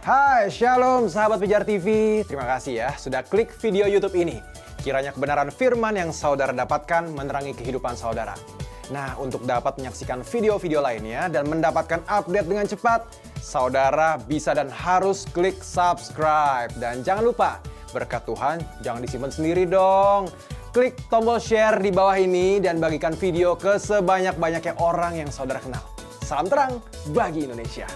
Hai, Shalom sahabat Pijar TV. Terima kasih ya sudah klik video YouTube ini. Kiranya kebenaran firman yang saudara dapatkan menerangi kehidupan saudara. Nah, untuk dapat menyaksikan video-video lainnya dan mendapatkan update dengan cepat, saudara bisa dan harus klik subscribe. Dan jangan lupa, berkat Tuhan jangan disimpan sendiri dong. Klik tombol share di bawah ini dan bagikan video ke sebanyak-banyaknya orang yang saudara kenal. Salam terang bagi Indonesia.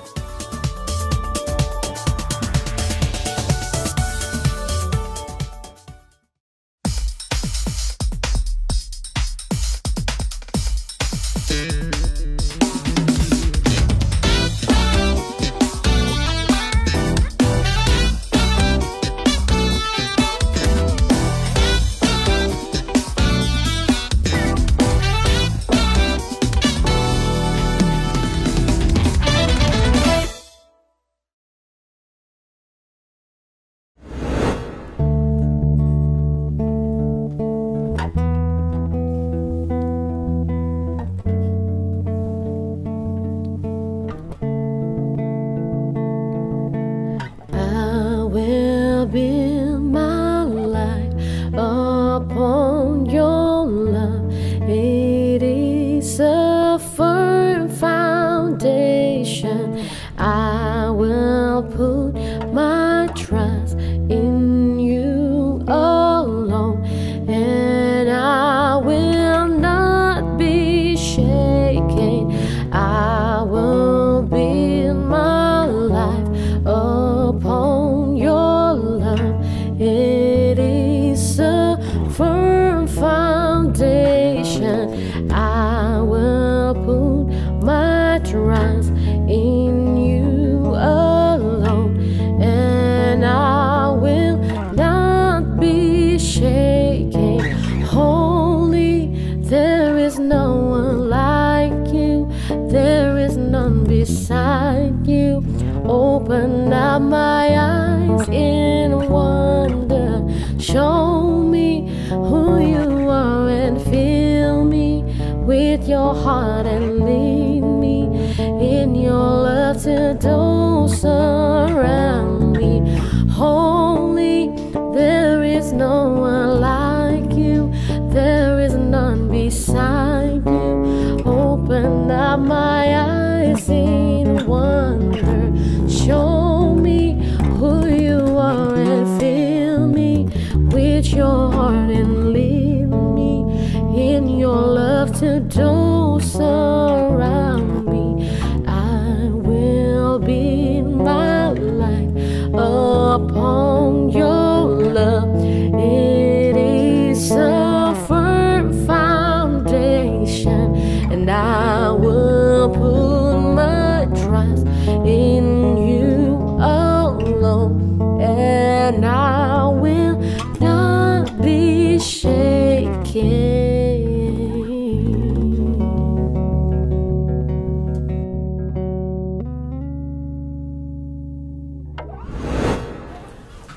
Build my life upon your love. It is a firm foundation. I will put my trust in you alone, and I will not be shaken. I will build my life upon your love. It is a firm foundation. I will put my trust in you alone, and I will not be shaken. Holy, there is no one like you. There is none beside you. Open up my eyes in wonder. Show me who you are and fill me with your heart and lead me in your love to those around me. Holy, there is no one like you. There is none beside you. Open up my eyes in wonder. Show me who you are and fill me with your heart and lead me in your love to those around me. I will build my life upon your love. It is a firm foundation, and I will put my trust in you alone, and I will not be shaken.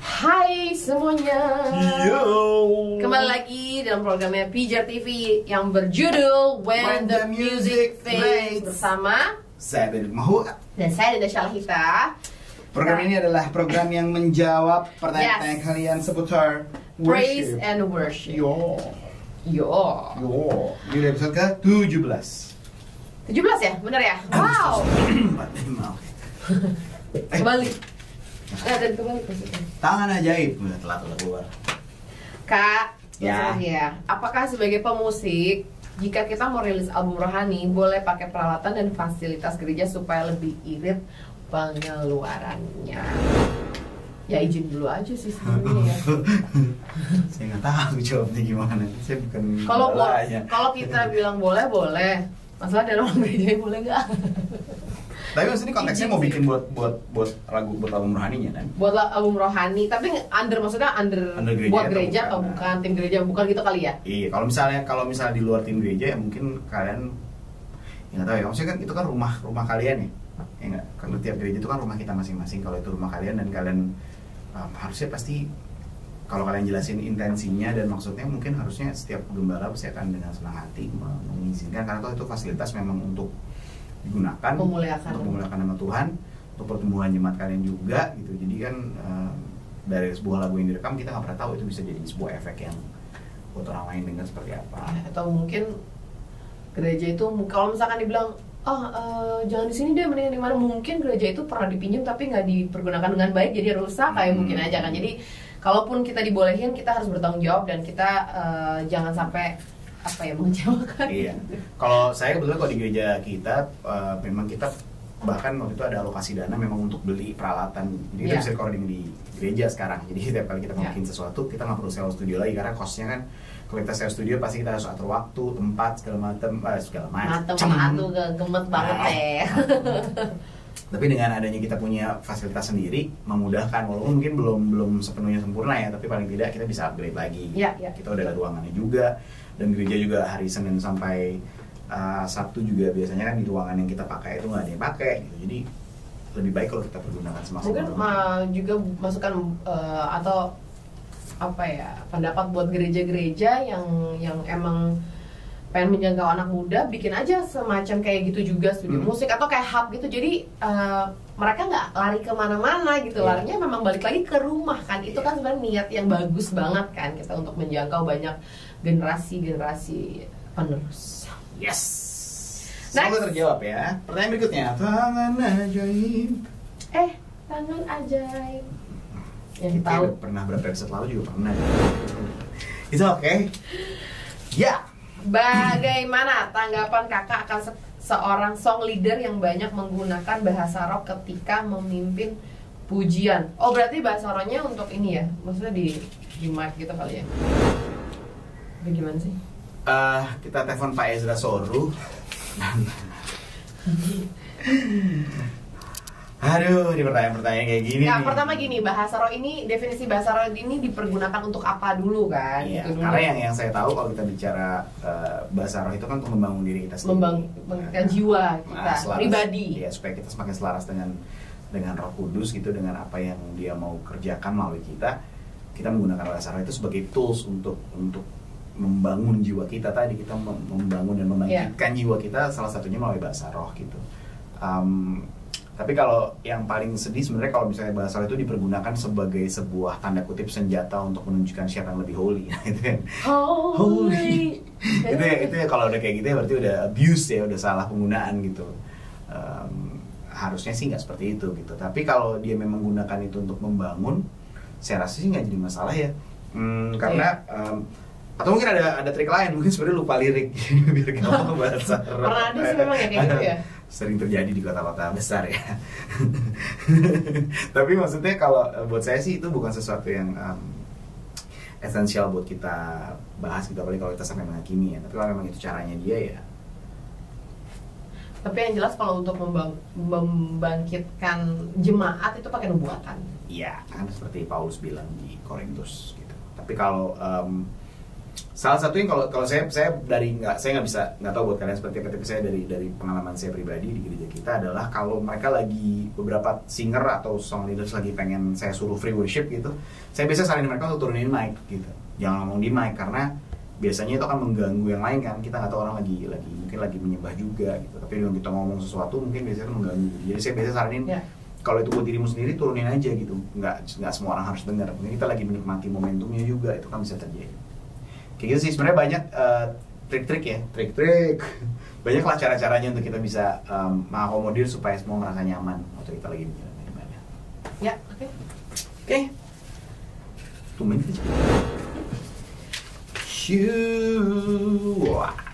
Hai semuanya. Yo. Kembali lagi dalam programnya Pijar TV yang berjudul When the Music Fades bersama Saya Benik Mahu. dan saya Dinda Syalhita. Program ini adalah program yang menjawab pertanyaan Yes. kalian seputar Praise worship. and Worship. Yo. Yo. Ini udah episode ke-17. 17 ya? Bener ya? Wow. Kembali. Dan kembali maksudnya. Tangan ajaib udah telat keluar. Kak, Ya. ya. Apakah sebagai pemusik, jika kita mau rilis album rohani, boleh pakai peralatan dan fasilitas gereja supaya lebih irit pengeluarannya? Ya izin dulu aja sih sebenarnya ya. Saya nggak tahu jawabnya gimana. Saya bukan Kalau balanya. kalau kita bilang boleh, boleh. Masalah dalam gereja boleh nggak? Tapi maksudnya konteksnya mau bikin buat lagu buat album rohaninya kan? Buat album rohani, tapi maksudnya Under gereja buat atau gereja bukan? atau bukan, tim gereja bukan gitu kali ya? Iya, kalau misalnya di luar tim gereja ya mungkin kalian nggak tahu ya. Maksudnya kan itu kan rumah kalian ya. Ya nggak, kalau tiap gereja itu kan rumah kita masing-masing. Kalau itu rumah kalian dan kalian harusnya pasti kalau kalian jelasin intensinya dan maksudnya mungkin harusnya setiap gembala pasti akan dengan senang hati mengizinkan, karena itu fasilitas memang untuk digunakan Memuliakan. untuk memuliakan nama Tuhan. untuk pertumbuhan jemaat kalian juga gitu. Jadi kan dari sebuah lagu yang direkam kita nggak pernah tahu itu bisa jadi sebuah efek yang buat orang lain dengar seperti apa. Atau mungkin gereja itu kalau misalkan dibilang jangan di sini deh, mendingan di mana, mungkin gereja itu pernah dipinjam tapi nggak dipergunakan dengan baik jadi rusak kayak mungkin aja kan. Jadi kalaupun kita dibolehin, kita harus bertanggung jawab dan kita jangan sampai mengecewakan. Iya. Kalau saya kebetulan kalau di gereja kita memang kita bahkan waktu itu ada alokasi dana memang untuk beli peralatan. Jadi kita bisa recording di gereja sekarang. Jadi setiap kali kita bikin sesuatu kita nggak perlu sewa studio lagi karena costnya kan kalau kita sewa studio pasti kita harus atur waktu, tempat segala macam. Aduh, gemet banget ya. Tapi dengan adanya kita punya fasilitas sendiri memudahkan, walaupun mungkin belum sepenuhnya sempurna ya, tapi paling tidak kita bisa upgrade lagi. Kita udah ada ruangannya juga, dan gereja juga hari Senin sampai Sabtu juga biasanya kan di ruangan yang kita pakai itu nggak ada yang pakai gitu. Jadi lebih baik kalau kita pergunakan semaksimal. Mungkin juga masukan atau pendapat buat gereja-gereja yang emang pengen menjangkau anak muda, bikin aja semacam kayak gitu juga studio musik atau kayak hub gitu. Jadi mereka nggak lari kemana-mana gitu, larinya memang balik lagi ke rumah kan. Itu kan sebenarnya niat yang bagus banget kan kita untuk menjangkau banyak generasi penerus. Yes. Semoga terjawab ya. Pertanyaan berikutnya, tangan ajaib. Tangan ajaib. Yang Kita tahu pernah berapa episode lalu juga pernah. Itu oke. Ya. Bagaimana tanggapan kakak akan seorang song leader yang banyak menggunakan bahasa rock ketika memimpin pujian? Oh berarti bahasa rocknya untuk ini ya? Maksudnya di mic gitu kali ya? Bagaimana sih? Kita telepon Pak Ezra Soru. Aduh, ini pertanyaan-pertanyaan kayak gini. Ya, pertama gini, bahasa roh ini, definisi bahasa roh ini dipergunakan untuk apa dulu kan? Iya, gitu dulu. karena yang saya tahu kalau kita bicara bahasa roh itu kan untuk membangun diri kita sendiri, membangun jiwa kita, pribadi. Ya, supaya kita semakin selaras dengan Roh Kudus gitu, dengan apa yang Dia mau kerjakan melalui kita. Kita menggunakan bahasa roh itu sebagai tools untuk membangun jiwa kita tadi, kita membangun dan membangkitkan jiwa kita, salah satunya melalui bahasa roh gitu. Tapi kalau yang paling sedih sebenarnya kalau misalnya bahasa roh itu dipergunakan sebagai sebuah tanda kutip senjata untuk menunjukkan siapa yang lebih holy, gitu kan? Holy. itu ya kalau udah kayak gitu ya berarti udah abuse ya, udah salah penggunaan gitu. Harusnya sih nggak seperti itu gitu. Tapi kalau dia memang menggunakan itu untuk membangun, saya rasa sih nggak jadi masalah ya. Karena atau mungkin ada trik lain, mungkin sebenarnya lupa lirik biar gampang bahasa. Pernah ada sih memang ya kayak gitu ya. Sering terjadi di kota-kota besar ya. Tapi maksudnya kalau buat saya sih itu bukan sesuatu yang esensial buat kita bahas gitu, apalagi kalau kita sampai menghakimi ya. Tapi kalau memang itu caranya dia ya. Tapi yang jelas kalau untuk membangkitkan jemaat itu pakai nubuatan. Iya, kan seperti Paulus bilang di Korintus gitu. Tapi kalau salah satunya kalau saya nggak tahu buat kalian seperti apa, tapi saya dari pengalaman saya pribadi di gereja kita adalah kalau mereka lagi beberapa singer atau song leaders lagi pengen saya suruh free worship gitu, saya biasa saranin mereka untuk turunin mic gitu, jangan ngomong di mic karena biasanya itu akan mengganggu yang lain kan. Kita nggak tahu orang mungkin lagi menyembah juga gitu, tapi kalau kita ngomong sesuatu mungkin biasanya itu mengganggu. Jadi saya biasa saranin kalau itu buat dirimu sendiri turunin aja gitu, nggak semua orang harus dengar. Mungkin kita lagi menikmati momentumnya juga, itu kan bisa terjadi. Kayak gitu sih sebenarnya banyak trik-trik banyak lah cara-caranya untuk kita bisa mengakomodir supaya semua merasa nyaman waktu kita lagi menjalani ibadah. Ya, oke. Tumben aja.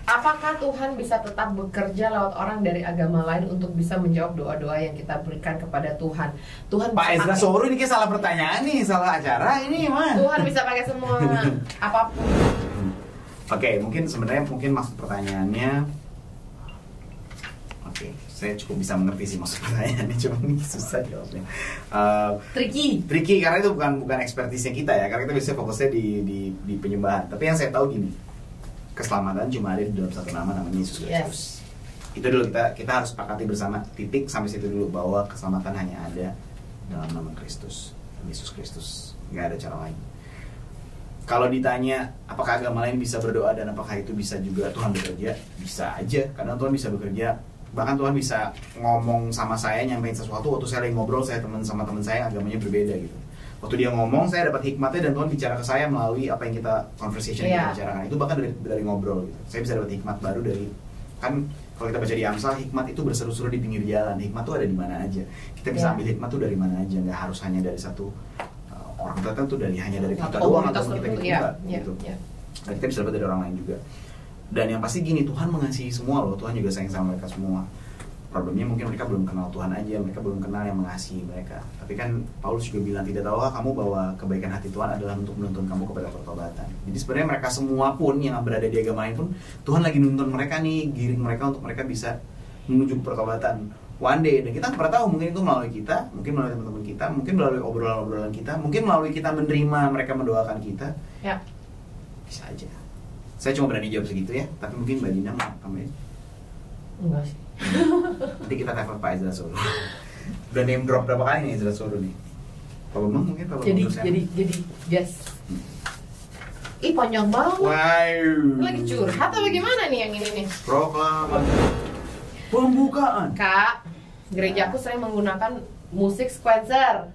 Apakah Tuhan bisa tetap bekerja lewat orang dari agama lain untuk bisa menjawab doa-doa yang kita berikan kepada Tuhan? Pak Ezra Soru ini kayak salah pertanyaan nih, salah acara ini mah. Tuhan bisa pakai semua apapun. Oke, mungkin maksud pertanyaannya. Oke, saya cukup bisa mengerti sih maksud pertanyaannya, cuma ini susah jawabnya. Tricky karena itu bukan ekspertisnya kita ya, karena kita biasanya fokusnya di penyembahan. Tapi yang saya tahu gini, keselamatan cuma ada di dalam satu nama, namanya Yesus Kristus. Itu dulu kita harus sepakati bersama, titik sampai situ dulu, bahwa keselamatan hanya ada dalam nama Kristus, Yesus Kristus, nggak ada cara lain. Kalau ditanya apakah agama lain bisa berdoa dan apakah itu bisa juga Tuhan bekerja, bisa aja, karena Tuhan bisa bekerja Bahkan Tuhan bisa ngomong sama saya, nyampein sesuatu waktu saya lagi ngobrol, saya sama teman saya agamanya berbeda gitu. Waktu dia ngomong, saya dapat hikmatnya dan Tuhan bicara ke saya melalui apa yang kita conversation kita bicarakan. Itu bahkan dari ngobrol gitu. Saya bisa dapat hikmat baru dari, kan kalau kita baca di Amsal, hikmat itu berseru-seru di pinggir jalan. Hikmat itu ada di mana aja. Kita bisa ambil hikmat itu dari mana aja, nggak harus hanya dari satu orang tertentu, hanya dari kita doang atau kita gitu. Dan kita bisa dapat dari orang lain juga. Dan yang pasti gini, Tuhan mengasihi semua loh. Tuhan juga sayang sama mereka semua. Problemnya mungkin mereka belum kenal Tuhan aja, mereka belum kenal yang mengasihi mereka. Tapi kan Paulus juga bilang, tidak tahukah kamu bahwa kebaikan hati Tuhan adalah untuk menuntun kamu kepada pertobatan. Jadi sebenarnya mereka semua pun yang berada di agama lain pun, Tuhan lagi nuntun mereka nih, giring mereka untuk mereka bisa menuju pertobatan one day. Dan kita nggak pernah tahu, mungkin itu melalui kita, mungkin melalui teman-teman kita, mungkin melalui obrolan-obrolan kita, mungkin melalui kita menerima mereka mendoakan kita. Ya. Bisa aja. Saya cuma berani jawab segitu ya, tapi mungkin Mbak Dina mau tambahin? Enggak sih. Nanti kita telepon Pak Ezra Soro. Udah name drop berapa kali nih Ezra Soro nih? Pak Bambang mungkin Pak Bambang jadi yes. Ih panjang banget. Wow. Lagi curhat atau bagaimana nih yang ini nih? Proklamasi pembukaan. Kak, gerejaku sering menggunakan musik sequencer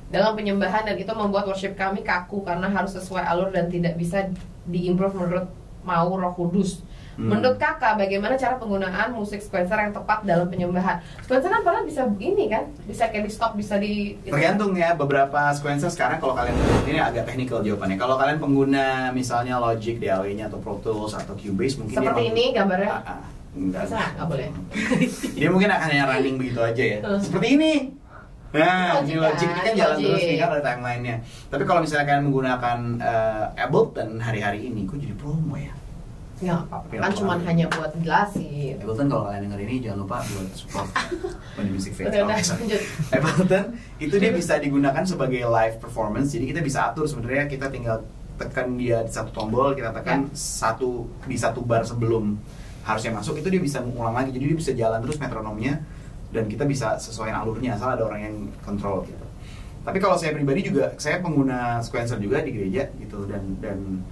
dalam penyembahan, dan itu membuat worship kami kaku karena harus sesuai alur dan tidak bisa diimprove menurut mau Roh Kudus. Menurut kakak, bagaimana cara penggunaan musik sequencer yang tepat dalam penyembahan? Sequencer kan padahal bisa ini kan, bisa kayak di stop, bisa di... Tergantung ya, beberapa sequencer sekarang kalau kalian, ini agak technical jawabannya. Kalau kalian pengguna misalnya Logic, DAW-nya atau Pro Tools atau Cubase, mungkin seperti ini gambarnya. Enggak. Bisa nggak boleh. Dia mungkin akan hanya running begitu aja ya. Seperti ini. Nah, ini Logic ini kan jalan terus nih kan, ada timeline-nya. Tapi kalau misalnya kalian menggunakan Ableton hari-hari ini, kok jadi promo ya? Ya, kan cuma hanya buat jelasin. Ableton kalau kalian denger ini jangan lupa buat support Band Music Fest. Lanjut. Ableton itu dia bisa digunakan sebagai live performance. Jadi kita bisa atur sebenarnya, kita tinggal tekan dia di satu tombol, kita tekan di satu bar sebelum harusnya masuk, itu dia bisa mengulang lagi. Jadi dia bisa jalan terus metronomnya dan kita bisa sesuaiin alurnya asal ada orang yang kontrol gitu. Tapi kalau saya pribadi juga, saya pengguna sequencer juga di gereja gitu, dan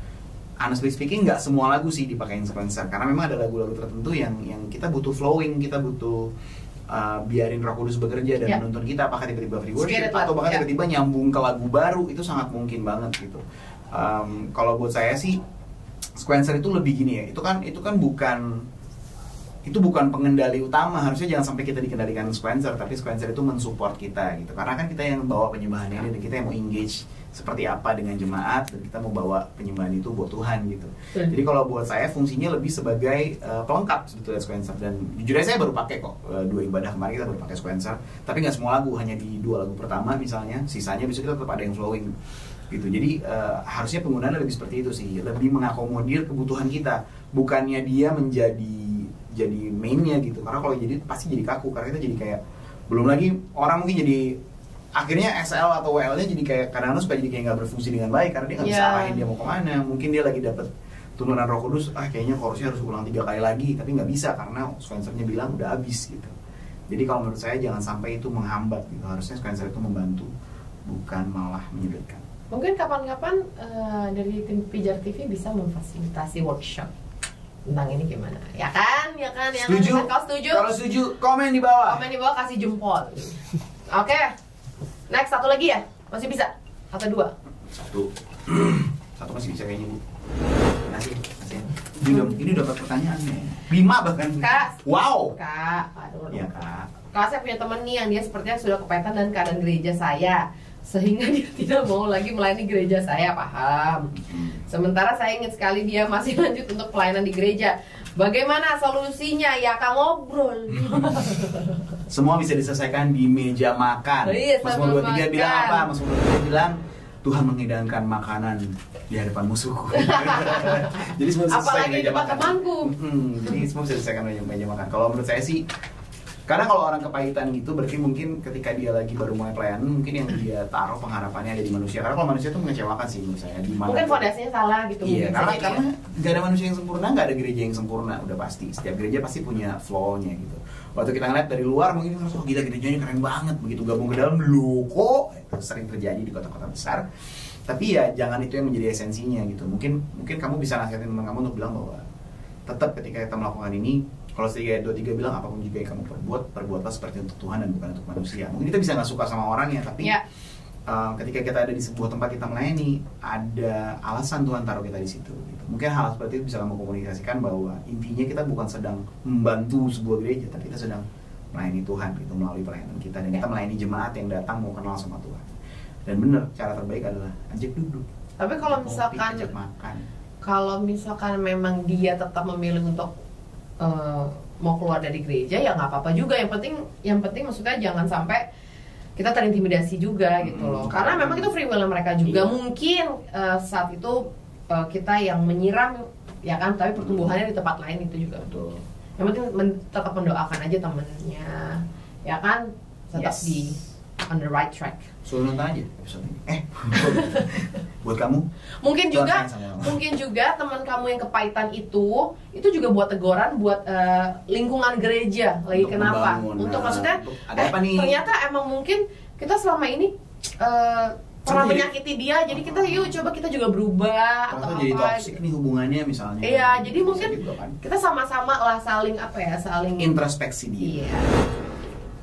honestly speaking nggak semua lagu sih dipakein sequencer, karena memang ada lagu-lagu tertentu yang kita butuh flowing, kita butuh biarin Roh Kudus bekerja dan menuntun kita, apakah tiba-tiba free worship atau bahkan tiba-tiba nyambung ke lagu baru, itu sangat mungkin banget gitu. Kalau buat saya sih sequencer itu lebih gini ya, itu kan bukan pengendali utama. Harusnya jangan sampai kita dikendalikan sequencer, tapi sequencer itu mensupport kita gitu, karena kan kita yang bawa penyembahan ini dan kita yang mau engage seperti apa dengan jemaat, dan kita mau bawa penyembahan itu buat Tuhan gitu. Jadi kalau buat saya fungsinya lebih sebagai pelengkap sebetulnya sequencer, dan jujur aja saya baru pakai kok 2 ibadah kemarin kita baru pakai sequencer, tapi nggak semua lagu, hanya di 2 lagu pertama misalnya, sisanya besok kita tetap ada yang flowing gitu. Jadi harusnya penggunaannya lebih seperti itu sih, lebih mengakomodir kebutuhan kita, bukannya dia menjadi mainnya gitu. Karena kalau jadi pasti jadi kaku, karena kita jadi kayak, belum lagi orang mungkin jadi akhirnya SL atau WL-nya jadi kayak kadang-kadang suka jadi kayak nggak berfungsi dengan baik, karena dia nggak bisa arahin dia mau kemana. Mungkin dia lagi dapat turunan Roh Kudus, kayaknya chorusnya harus ulang 3 kali lagi, tapi nggak bisa karena sequencernya bilang udah habis gitu. Jadi kalau menurut saya jangan sampai itu menghambat gitu. Harusnya sequencer itu membantu, bukan malah menyulitkan. Mungkin kapan-kapan dari tim Pijar TV bisa memfasilitasi workshop tentang ini gimana? Ya kan? Setuju? Kau setuju? Kalau setuju, komen di bawah. Komen di bawah, kasih jempol. Oke. Next, satu lagi ya? Masih bisa? Atau 2? Satu masih bisa kayaknya, Bu. Masih. Ini udah dapat pertanyaannya. 5 bahkan. Kak. Wow. Kak, aduh. Iya, Kak. Kak, saya punya teman nih yang dia sepertinya sudah kepahitan dan keadaan gereja saya, sehingga dia tidak mau lagi melayani gereja saya, paham. Sementara saya ingin sekali dia masih lanjut untuk pelayanan di gereja. Bagaimana solusinya? Ya Kak, ngobrol. Semua bisa diselesaikan di meja makan. Mazmur 23 bilang apa? Mazmur 23 bilang Tuhan menghidangkan makanan di hadapan musuhku. Jadi semua bisa selesai di meja makan. Temanku. Jadi semua bisa diselesaikan di meja makan. Kalau menurut saya sih, karena kalau orang kepahitan gitu, berarti mungkin ketika dia lagi baru mulai pelayanan, mungkin yang dia taruh pengharapannya ada di manusia. Karena kalau manusia itu mengecewakan sih menurut saya. Mungkin fondasinya salah gitu. Iya, karena gak ada manusia yang sempurna, gak ada gereja yang sempurna, udah pasti. Setiap gereja pasti punya flow-nya gitu. Waktu kita ngeliat dari luar, mungkin kita gila gerejanya keren banget. Begitu gabung ke dalam, loh kok? Itu sering terjadi di kota-kota besar. Tapi ya jangan itu yang menjadi esensinya gitu. Mungkin kamu bisa nasihatin teman kamu untuk bilang bahwa tetap ketika kita melakukan ini, Kalau 3:23 bilang apapun juga yang kamu perbuatlah seperti untuk Tuhan dan bukan untuk manusia. Mungkin kita bisa nggak suka sama orangnya, tapi ketika kita ada di sebuah tempat kita melayani, ada alasan Tuhan taruh kita di situ. Gitu. Mungkin hal seperti itu bisa kamu komunikasikan bahwa intinya kita bukan sedang membantu sebuah gereja, tapi kita sedang melayani Tuhan gitu melalui pelayanan kita, dan kita melayani jemaat yang datang mau kenal sama Tuhan. Dan benar, cara terbaik adalah ajak duduk. Tapi kalau misalkan ajak makan. Kalau misalkan memang dia tetap memilih untuk mau keluar dari gereja, ya nggak apa-apa juga. Yang penting maksudnya jangan sampai kita terintimidasi juga gitu loh. Karena memang itu free will mereka juga. Mungkin saat itu kita yang menyiram ya kan, tapi pertumbuhannya di tempat lain itu juga. Betul. Yang penting tetap mendoakan aja temennya, ya kan, tetap di on the right track. Suruh nonton aja episode ini. Buat kamu. Mungkin juga teman kamu yang kepahitan itu juga buat teguran buat lingkungan gereja lagi. Untuk kenapa? Membangun, untuk maksudnya ada apa nih? Ternyata emang mungkin kita selama ini pernah menyakiti dia, jadi kita coba kita juga berubah atau jadi apa. toksik nih hubungannya misalnya. Iya, jadi mungkin kita sama-sama lah saling introspeksi dia. Iya.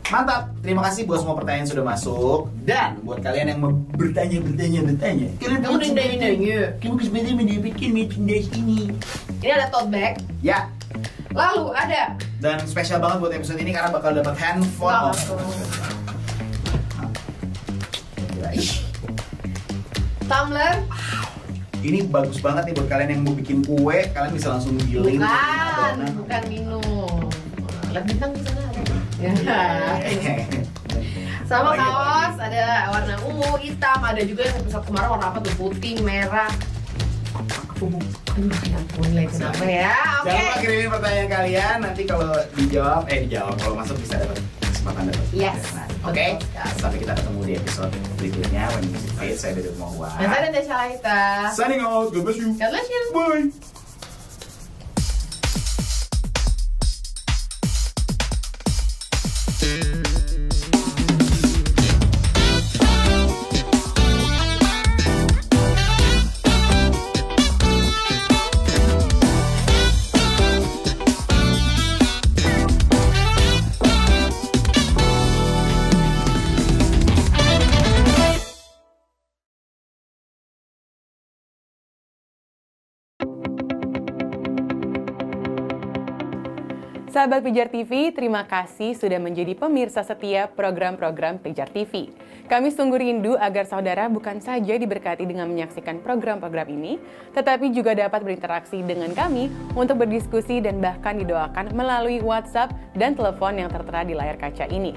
Mantap, terima kasih buat semua pertanyaan yang sudah masuk. Dan buat kalian yang bertanya. Kamu nanya. Kamu sebenarnya mendapatkan merchandise ini. Ini ada tote bag. Ya. Lalu ada. Dan spesial banget buat episode ini karena bakal dapat handphone. Tumbler. Ini bagus banget nih buat kalian yang mau bikin kue, kalian bisa langsung giling. Bukan minum. Lihat bintang di sana. Ya. Sama kaos ada warna ungu, hitam, ada juga yang episode kemarin warna apa tuh, putih, merah. Aduh, ya ampun, kenapa ya? Oke. Jangan lupa kirimin pertanyaan kalian, nanti kalau dijawab, kalau masuk bisa dapat kesempatan dapat. Yes. Oke. Sampai kita ketemu di episode berikutnya. When you visit Faith, saya Duduk Mohwa. Dan saya Natasha Laita. Signing out. God bless you. God bless you. Bye. Sahabat Pijar TV, terima kasih sudah menjadi pemirsa setia program-program Pijar TV. Kami sungguh rindu agar saudara bukan saja diberkati dengan menyaksikan program-program ini, tetapi juga dapat berinteraksi dengan kami untuk berdiskusi dan bahkan didoakan melalui WhatsApp dan telepon yang tertera di layar kaca ini.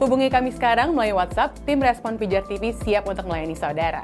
Hubungi kami sekarang melalui WhatsApp, tim Respon Pijar TV siap untuk melayani saudara.